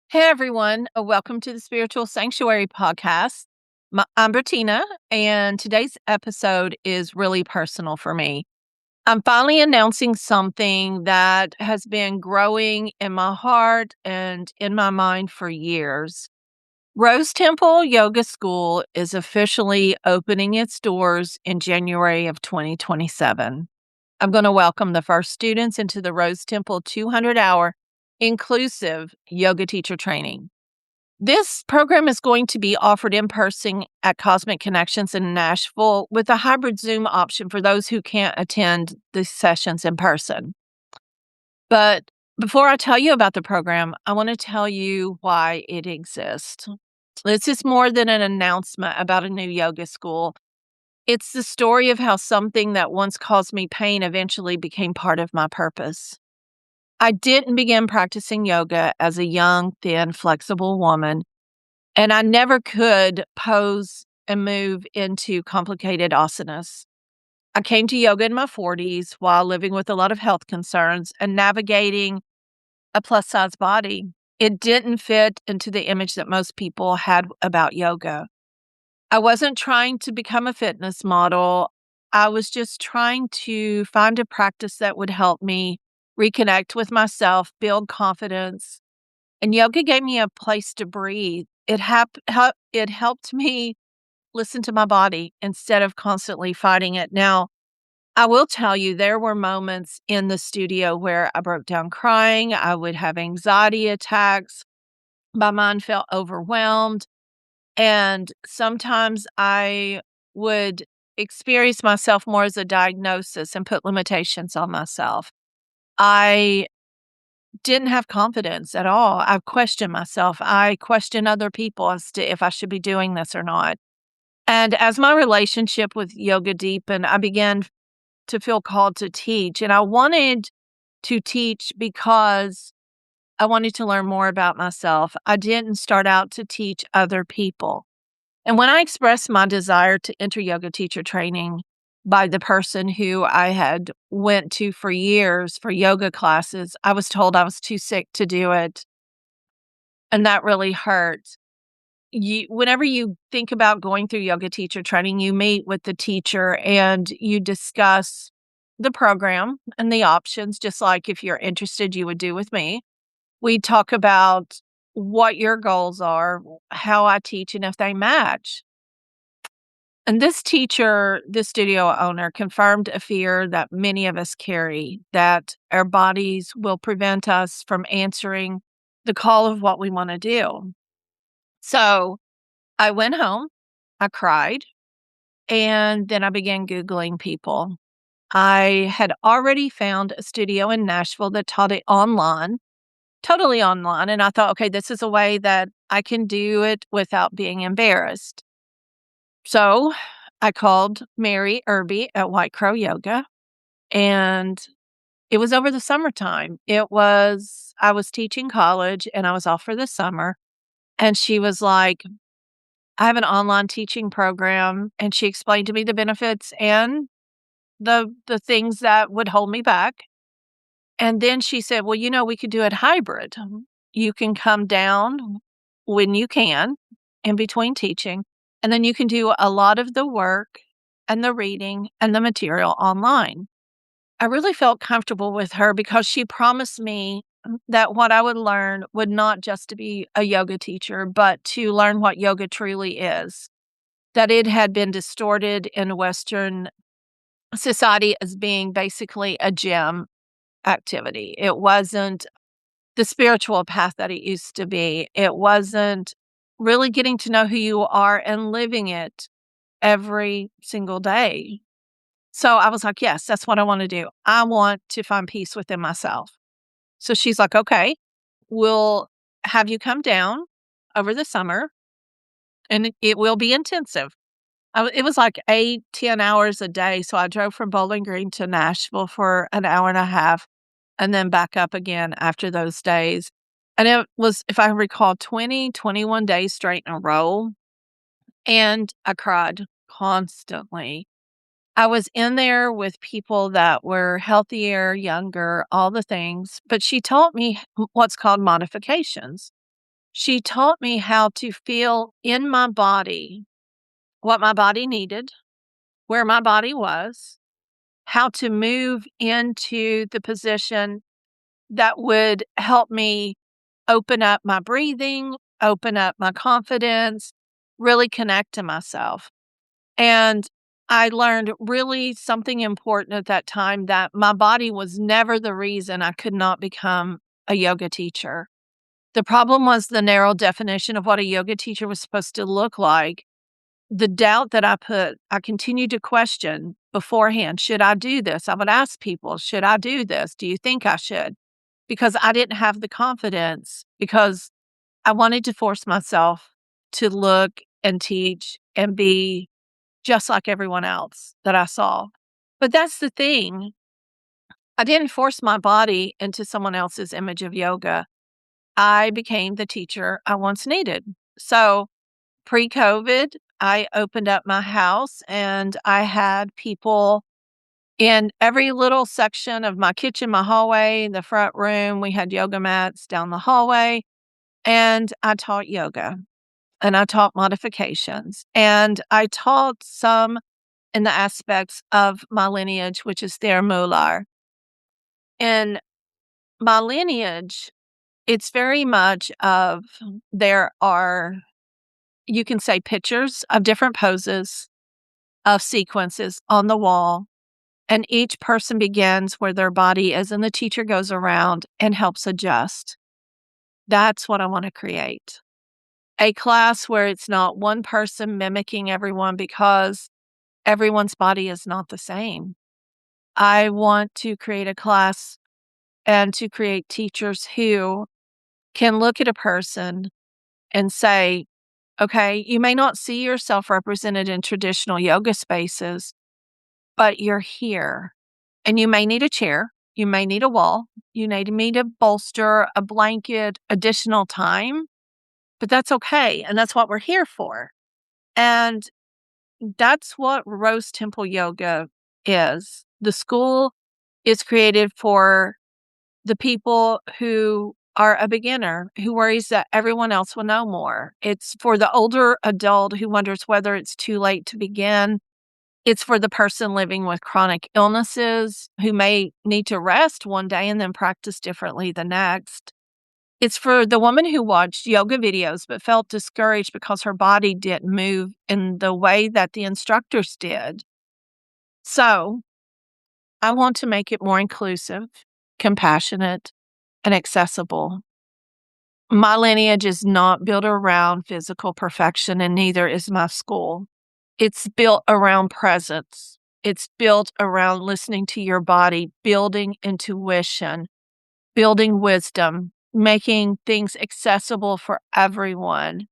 Hey everyone, welcome to the Spiritual Sanctuary podcast. I'm Bertina, and today's episode is really personal for me. I'm finally announcing something that has been growing in my heart and in my mind for years. Rose Temple Yoga School is officially opening its doors in January of 2027. I'm going to welcome the first students into the Rose Temple 200-hour inclusive yoga teacher training. This program is going to be offered in person at Cosmic Connections in Nashville with a hybrid Zoom option for those who can't attend the sessions in person. But before I tell you about the program, I want to tell you why it exists. This is more than an announcement about a new yoga school. It's the story of how something that once caused me pain eventually became part of my purpose. I didn't begin practicing yoga as a young, thin, flexible woman. And I never could pose and move into complicated asanas. I came to yoga in my 40s while living with a lot of health concerns and navigating a plus size body. It didn't fit into the image that most people had about yoga. I wasn't trying to become a fitness model. I was just trying to find a practice that would help me reconnect with myself, build confidence, and yoga gave me a place to breathe. It helped me listen to my body instead of constantly fighting it. Now, I will tell you, there were moments in the studio where I broke down crying. I would have anxiety attacks. My mind felt overwhelmed. And sometimes I would experience myself more as a diagnosis and put limitations on myself. I didn't have confidence at all. I questioned myself. I questioned other people as to if I should be doing this or not. And as my relationship with yoga deepened, I began to feel called to teach. And I wanted to teach because I wanted to learn more about myself. I didn't start out to teach other people. And when I expressed my desire to enter yoga teacher training by the person who I had went to for years for yoga classes, I was told I was too sick to do it. And that really hurt. Whenever you think about going through yoga teacher training, you meet with the teacher and you discuss the program and the options, just like if you're interested, you would do with me. We talk about what your goals are, how I teach, and if they match. And this teacher, this studio owner, confirmed a fear that many of us carry, that our bodies will prevent us from answering the call of what we want to do. So I went home, I cried, and then I began Googling people. I had already found a studio in Nashville that taught it online, totally online. And I thought, okay, this is a way that I can do it without being embarrassed. So I called Mary Irby at White Crow Yoga, and it was over the summertime. I was teaching college and I was off for the summer. And she was like, I have an online teaching program. And she explained to me the benefits and the things that would hold me back. And then she said, well, we could do it hybrid. You can come down when you can in between teaching, and then you can do a lot of the work and the reading and the material online. I really felt comfortable with her because she promised me that what I would learn would not just to be a yoga teacher, but to learn what yoga truly is. That it had been distorted in Western society as being basically a gym activity. It wasn't the spiritual path that it used to be. It wasn't really getting to know who you are and living it every single day. So I was like, yes, that's what I want to do. I want to find peace within myself. So she's like, okay, we'll have you come down over the summer and it will be intensive. It was like 8-10 hours a day. So I drove from Bowling Green to Nashville for an hour and a half and then back up again after those days. And it was, if I recall, 21 days straight in a row. And I cried constantly. I was in there with people that were healthier, younger, all the things, but she taught me what's called modifications. She taught me how to feel in my body what my body needed, where my body was, how to move into the position that would help me open up my breathing, open up my confidence, really connect to myself. And I learned really something important at that time, that my body was never the reason I could not become a yoga teacher. The problem was the narrow definition of what a yoga teacher was supposed to look like. The doubt that I continued to question beforehand. Should I do this? I would ask people, should I do this? Do you think I should? Because I didn't have the confidence, because I wanted to force myself to look and teach and be just like everyone else that I saw. But that's the thing. I didn't force my body into someone else's image of yoga. I became the teacher I once needed. So pre-COVID, I opened up my house and I had people in every little section of my kitchen, my hallway, the front room. We had yoga mats down the hallway, and I taught yoga and I taught modifications and I taught some in the aspects of my lineage, which is their molar. In my lineage, it's very much of, there are, you can say, pictures of different poses, of sequences on the wall, and each person begins where their body is, and the teacher goes around and helps adjust. That's what I want to create. A class where it's not one person mimicking everyone, because everyone's body is not the same. I want to create a class and to create teachers who can look at a person and say, okay, you may not see yourself represented in traditional yoga spaces, but you're here. And you may need a chair, you may need a wall, you may need a bolster, a blanket, additional time, but that's okay. And that's what we're here for. And that's what Rose Temple Yoga is. The school is created for the people who are a beginner, who worries that everyone else will know more. It's for the older adult who wonders whether it's too late to begin. It's for the person living with chronic illnesses who may need to rest one day and then practice differently the next. It's for the woman who watched yoga videos but felt discouraged because her body didn't move in the way that the instructors did. So I want to make it more inclusive, compassionate, and accessible. My lineage is not built around physical perfection, and neither is my school. It's built around presence. It's built around listening to your body, building intuition, building wisdom, making things accessible for everyone.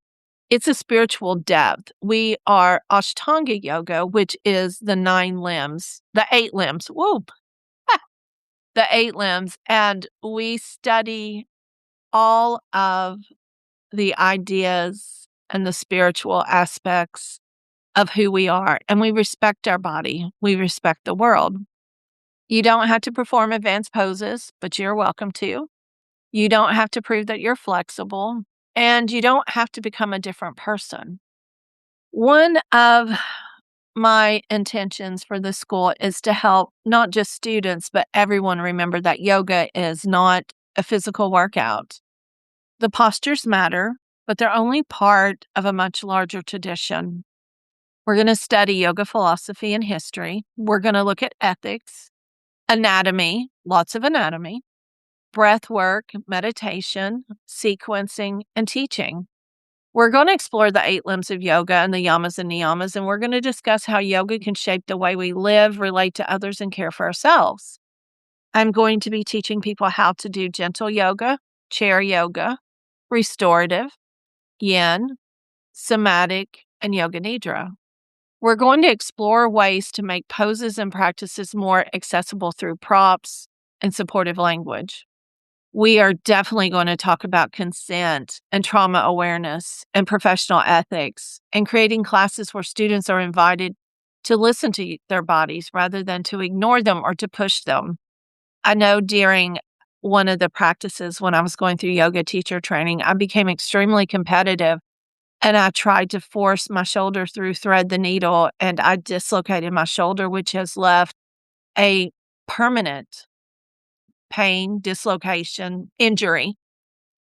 It's a spiritual depth. We are Ashtanga yoga, which is the 9 limbs, the 8 limbs. Whoop. The 8 limbs. And we study all of the ideas and the spiritual aspects of who we are. And we respect our body. We respect the world. You don't have to perform advanced poses, but you're welcome to. You don't have to prove that you're flexible, and you don't have to become a different person. One of my intentions for the school is to help not just students, but everyone remember that yoga is not a physical workout. The postures matter, but they're only part of a much larger tradition. We're going to study yoga philosophy and history. We're going to look at ethics, anatomy, lots of anatomy, breath work, meditation, sequencing, and teaching. We're going to explore the 8 limbs of yoga and the yamas and niyamas, and we're going to discuss how yoga can shape the way we live, relate to others, and care for ourselves. I'm going to be teaching people how to do gentle yoga, chair yoga, restorative, yin, somatic, and yoga nidra. We're going to explore ways to make poses and practices more accessible through props and supportive language. We are definitely going to talk about consent and trauma awareness and professional ethics, and creating classes where students are invited to listen to their bodies rather than to ignore them or to push them. I know during one of the practices when I was going through yoga teacher training. I became extremely competitive and I tried to force my shoulder through thread the needle and I dislocated my shoulder, which has left a permanent pain, dislocation, injury.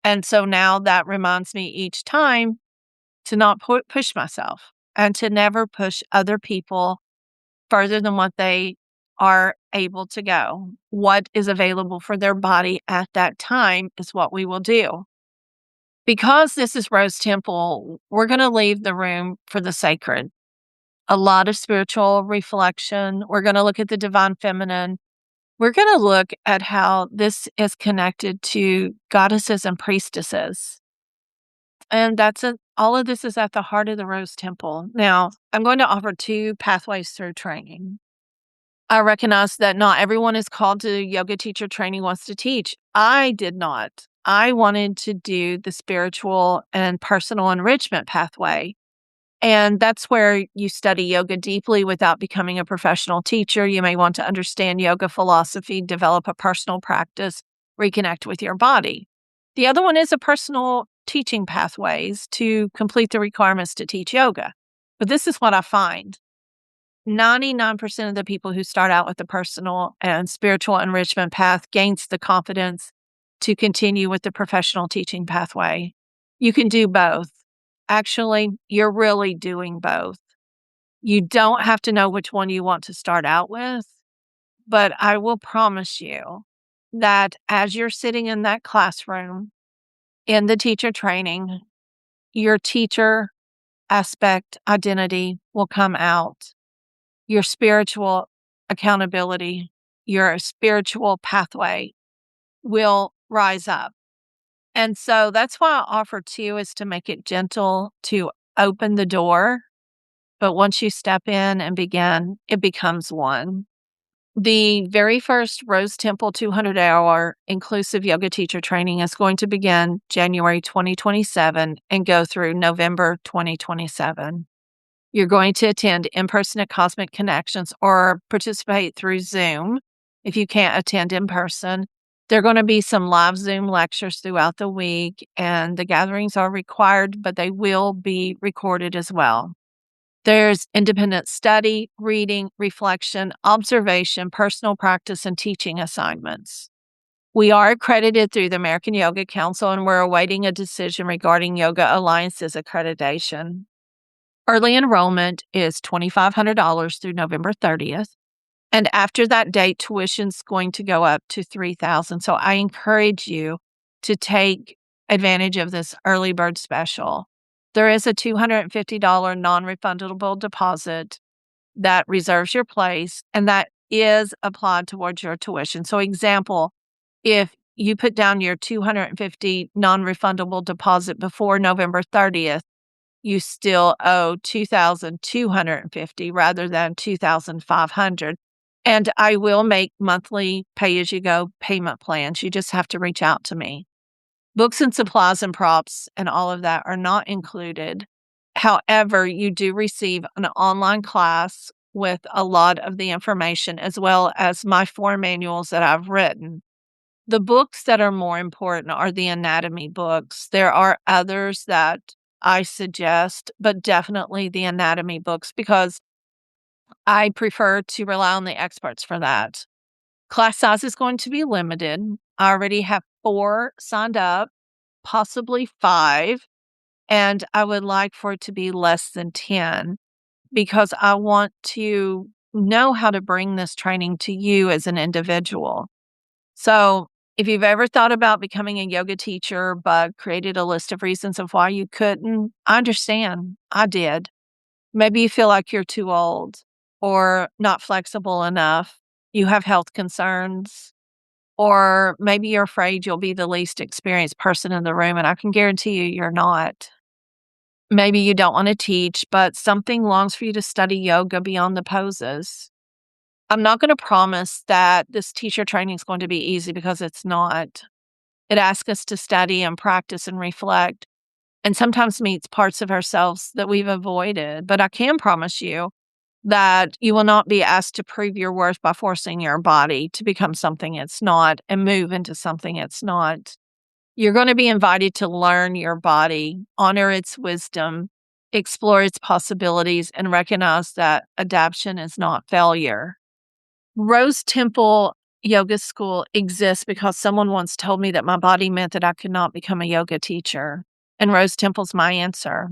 And so now that reminds me each time to not push myself and to never push other people further than what they are able to go. What is available for their body at that time is what we will do. Because this is Rose Temple, we're going to leave the room for the sacred. A lot of spiritual reflection. We're going to look at the divine feminine. We're going to look at how this is connected to goddesses and priestesses. And all of this is at the heart of the Rose Temple. Now, I'm going to offer 2 pathways through training. I recognize that not everyone is called to yoga teacher training wants to teach. I did not. I wanted to do the spiritual and personal enrichment pathway. And that's where you study yoga deeply without becoming a professional teacher. You may want to understand yoga philosophy, develop a personal practice, reconnect with your body. The other one is a personal teaching pathways to complete the requirements to teach yoga. But this is what I find. 99% of the people who start out with the personal and spiritual enrichment path gains the confidence to continue with the professional teaching pathway. You can do both. Actually, you're really doing both. You don't have to know which one you want to start out with, but I will promise you that as you're sitting in that classroom in the teacher training, your teacher aspect identity will come out. Your spiritual accountability, your spiritual pathway will rise up. And so that's why I offer 2 is to make it gentle, to open the door. But once you step in and begin, it becomes one. The very first Rose Temple 200-hour inclusive yoga teacher training is going to begin January 2027 and go through November 2027. You're going to attend in person at Cosmic Connections or participate through Zoom if you can't attend in person. There are going to be some live Zoom lectures throughout the week, and the gatherings are required, but they will be recorded as well. There's independent study, reading, reflection, observation, personal practice, and teaching assignments. We are accredited through the American Yoga Council, and we're awaiting a decision regarding Yoga Alliance's accreditation. Early enrollment is $2,500 through November 30th. And after that date, tuition's going to go up to $3,000. So I encourage you to take advantage of this early bird special. There is a $250 non-refundable deposit that reserves your place, and that is applied towards your tuition. So example, if you put down your $250 non-refundable deposit before November 30th, you still owe $2,250 rather than $2,500. And I will make monthly pay-as-you-go payment plans. You just have to reach out to me. Books and supplies and props and all of that are not included. However, you do receive an online class with a lot of the information as well as my 4 manuals that I've written. The books that are more important are the anatomy books. There are others that I suggest, but definitely the anatomy books because I prefer to rely on the experts for that. Class size is going to be limited. I already have 4 signed up, possibly 5, and I would like for it to be less than 10 because I want to know how to bring this training to you as an individual. So if you've ever thought about becoming a yoga teacher but created a list of reasons of why you couldn't, I understand. I did. Maybe you feel like you're too old or not flexible enough. You have health concerns, or maybe you're afraid you'll be the least experienced person in the room, and I can guarantee you you're not. Maybe you don't want to teach, but something longs for you to study yoga beyond the poses. I'm not going to promise that this teacher training is going to be easy because it's not. It asks us to study and practice and reflect, and sometimes meets parts of ourselves that we've avoided. But I can promise you that you will not be asked to prove your worth by forcing your body to become something it's not and move into something it's not. You're going to be invited to learn your body, honor its wisdom, explore its possibilities, and recognize that adaptation is not failure. Rose Temple Yoga School exists because someone once told me that my body meant that I could not become a yoga teacher. And Rose Temple's my answer.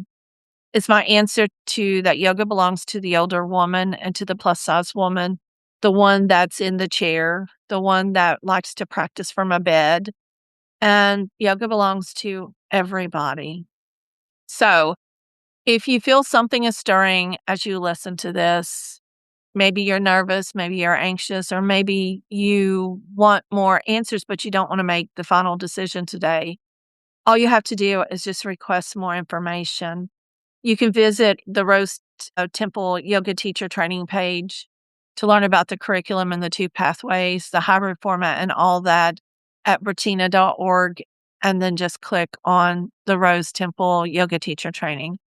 It's my answer to that yoga belongs to the older woman and to the plus size woman, the one that's in the chair, the one that likes to practice from a bed. And yoga belongs to everybody. So if you feel something is stirring as you listen to this, maybe you're nervous, maybe you're anxious, or maybe you want more answers, but you don't want to make the final decision today, all you have to do is just request more information. You can visit the Rose Temple Yoga Teacher Training page to learn about the curriculum and the two pathways, the hybrid format, and all that at bertena.org, and then just click on the Rose Temple Yoga Teacher Training.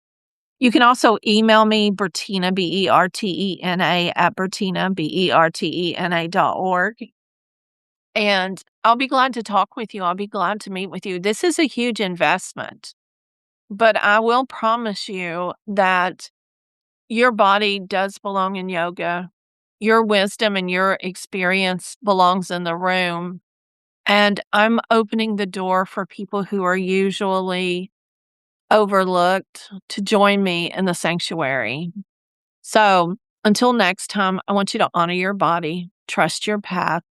You can also email me, Bertena, Bertena, at Bertena, Bertena.org. And I'll be glad to talk with you. I'll be glad to meet with you. This is a huge investment, but I will promise you that your body does belong in yoga. Your wisdom and your experience belongs in the room. And I'm opening the door for people who are usually overlooked to join me in the sanctuary. So until next time, I want you to honor your body, trust your path,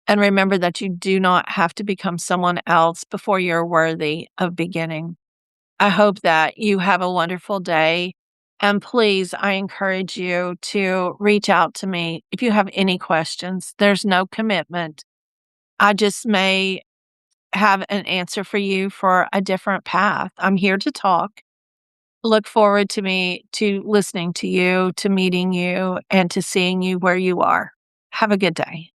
and remember that you do not have to become someone else before you're worthy of beginning. I hope that you have a wonderful day. And please, I encourage you to reach out to me if you have any questions. There's no commitment. I just may have an answer for you for a different path. I'm here to talk. Look forward to listening to you, to meeting you, and to seeing you where you are. Have a good day.